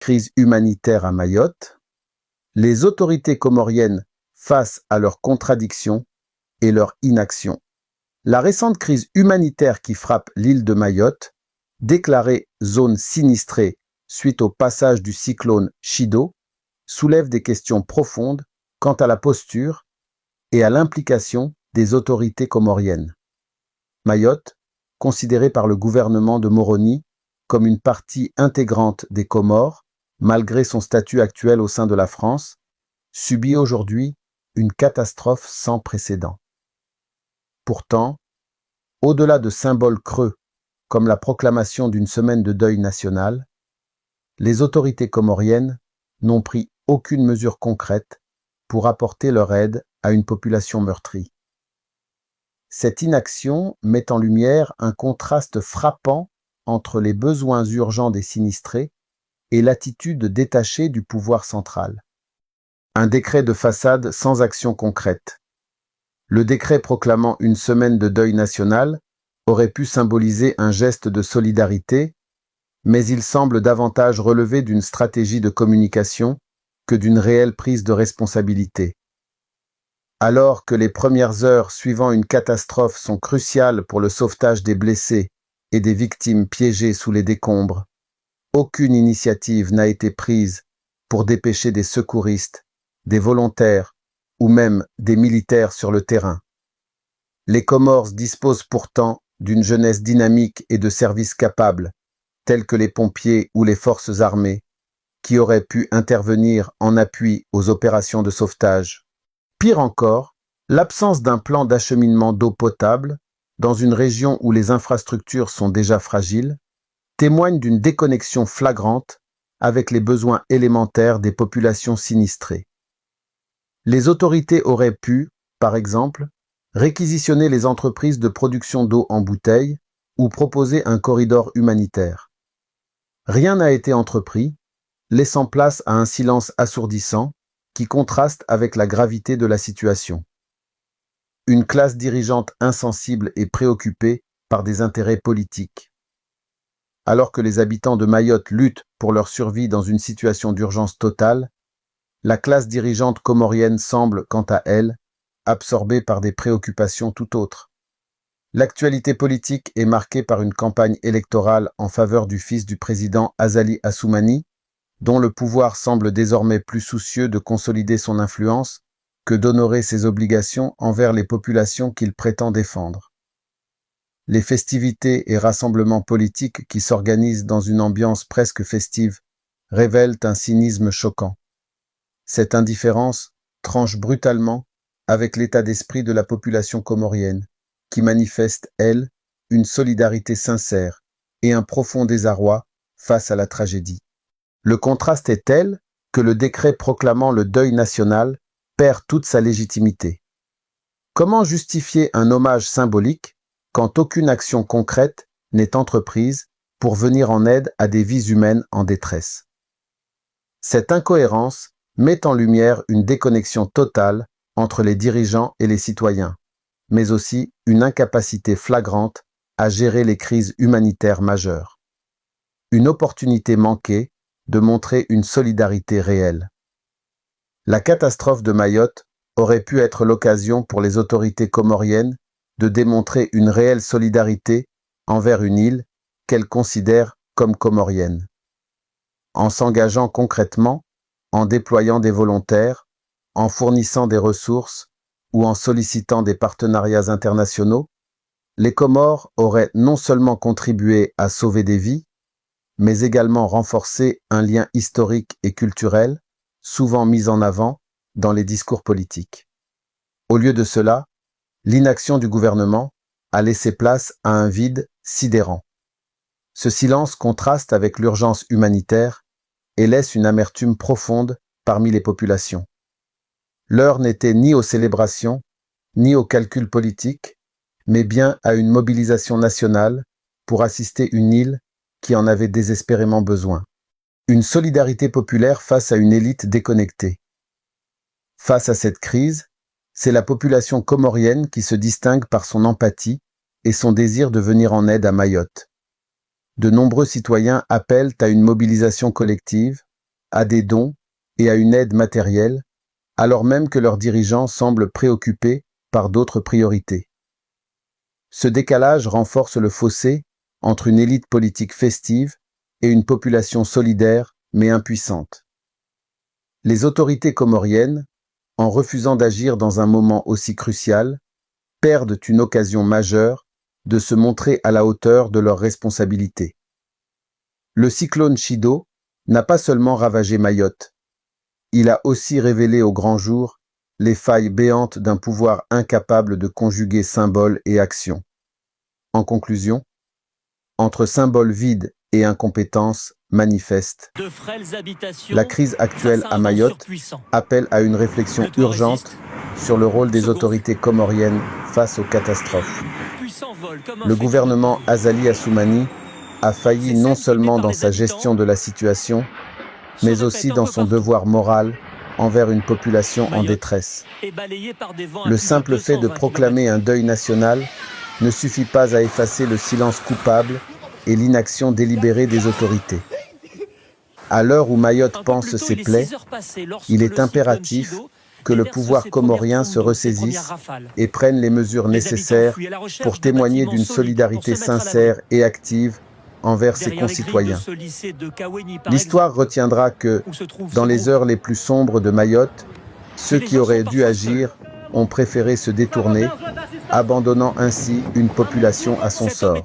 Crise humanitaire à Mayotte, les autorités comoriennes face à leurs contradictions et leur inaction. La récente crise humanitaire qui frappe l'île de Mayotte, déclarée zone sinistrée suite au passage du cyclone Chido, soulève des questions profondes quant à la posture et à l'implication des autorités comoriennes. Mayotte, considérée par le gouvernement de Moroni comme une partie intégrante des Comores, malgré son statut actuel au sein de la France, subit aujourd'hui une catastrophe sans précédent. Pourtant, au-delà de symboles creux comme la proclamation d'une semaine de deuil national, les autorités comoriennes n'ont pris aucune mesure concrète pour apporter leur aide à une population meurtrie. Cette inaction met en lumière un contraste frappant entre les besoins urgents des sinistrés et l'attitude détachée du pouvoir central. Un décret de façade sans action concrète. Le décret proclamant une semaine de deuil national aurait pu symboliser un geste de solidarité, mais il semble davantage relever d'une stratégie de communication que d'une réelle prise de responsabilité. Alors que les premières heures suivant une catastrophe sont cruciales pour le sauvetage des blessés et des victimes piégées sous les décombres, aucune initiative n'a été prise pour dépêcher des secouristes, des volontaires ou même des militaires sur le terrain. Les Comores disposent pourtant d'une jeunesse dynamique et de services capables, tels que les pompiers ou les forces armées, qui auraient pu intervenir en appui aux opérations de sauvetage. Pire encore, l'absence d'un plan d'acheminement d'eau potable, dans une région où les infrastructures sont déjà fragiles, témoigne d'une déconnexion flagrante avec les besoins élémentaires des populations sinistrées. Les autorités auraient pu, par exemple, réquisitionner les entreprises de production d'eau en bouteilles ou proposer un corridor humanitaire. Rien n'a été entrepris, laissant place à un silence assourdissant qui contraste avec la gravité de la situation. Une classe dirigeante insensible et préoccupée par des intérêts politiques. Alors que les habitants de Mayotte luttent pour leur survie dans une situation d'urgence totale, la classe dirigeante comorienne semble, quant à elle, absorbée par des préoccupations tout autres. L'actualité politique est marquée par une campagne électorale en faveur du fils du président Azali Assoumani, dont le pouvoir semble désormais plus soucieux de consolider son influence que d'honorer ses obligations envers les populations qu'il prétend défendre. Les festivités et rassemblements politiques qui s'organisent dans une ambiance presque festive révèlent un cynisme choquant. Cette indifférence tranche brutalement avec l'état d'esprit de la population comorienne, qui manifeste, elle, une solidarité sincère et un profond désarroi face à la tragédie. Le contraste est tel que le décret proclamant le deuil national perd toute sa légitimité. Comment justifier un hommage symbolique quand aucune action concrète n'est entreprise pour venir en aide à des vies humaines en détresse? Cette incohérence met en lumière une déconnexion totale entre les dirigeants et les citoyens, mais aussi une incapacité flagrante à gérer les crises humanitaires majeures. Une opportunité manquée de montrer une solidarité réelle. La catastrophe de Mayotte aurait pu être l'occasion pour les autorités comoriennes de démontrer une réelle solidarité envers une île qu'elles considèrent comme comorienne. En s'engageant concrètement, en déployant des volontaires, en fournissant des ressources ou en sollicitant des partenariats internationaux, les Comores auraient non seulement contribué à sauver des vies, mais également renforcé un lien historique et culturel, souvent mis en avant dans les discours politiques. Au lieu de cela, l'inaction du gouvernement a laissé place à un vide sidérant. Ce silence contraste avec l'urgence humanitaire et laisse une amertume profonde parmi les populations. L'heure n'était ni aux célébrations, ni aux calculs politiques, mais bien à une mobilisation nationale pour assister une île qui en avait désespérément besoin. Une solidarité populaire face à une élite déconnectée. Face à cette crise, c'est la population comorienne qui se distingue par son empathie et son désir de venir en aide à Mayotte. De nombreux citoyens appellent à une mobilisation collective, à des dons et à une aide matérielle, alors même que leurs dirigeants semblent préoccupés par d'autres priorités. Ce décalage renforce le fossé entre une élite politique festive et une population solidaire mais impuissante. Les autorités comoriennes, en refusant d'agir dans un moment aussi crucial, perdent une occasion majeure de se montrer à la hauteur de leurs responsabilités. Le cyclone Chido n'a pas seulement ravagé Mayotte, il a aussi révélé au grand jour les failles béantes d'un pouvoir incapable de conjuguer symboles et actions. En conclusion, entre symboles vides et incompétence manifeste, la crise actuelle à Mayotte appelle à une réflexion urgente sur le rôle des autorités comoriennes face aux catastrophes. Le gouvernement Azali Assoumani a failli non seulement dans sa gestion de la situation, mais aussi dans son devoir moral envers une population en détresse. Le simple fait de proclamer un deuil national ne suffit pas à effacer le silence coupable et l'inaction délibérée des autorités. À l'heure où Mayotte pense ses plaies, il est impératif que le pouvoir comorien se ressaisisse et prenne les mesures nécessaires pour témoigner d'une solidarité sincère et active envers ses concitoyens. L'histoire retiendra que, dans les heures les plus sombres de Mayotte, ceux qui auraient dû agir ont préféré se détourner, abandonnant ainsi une population à son sort.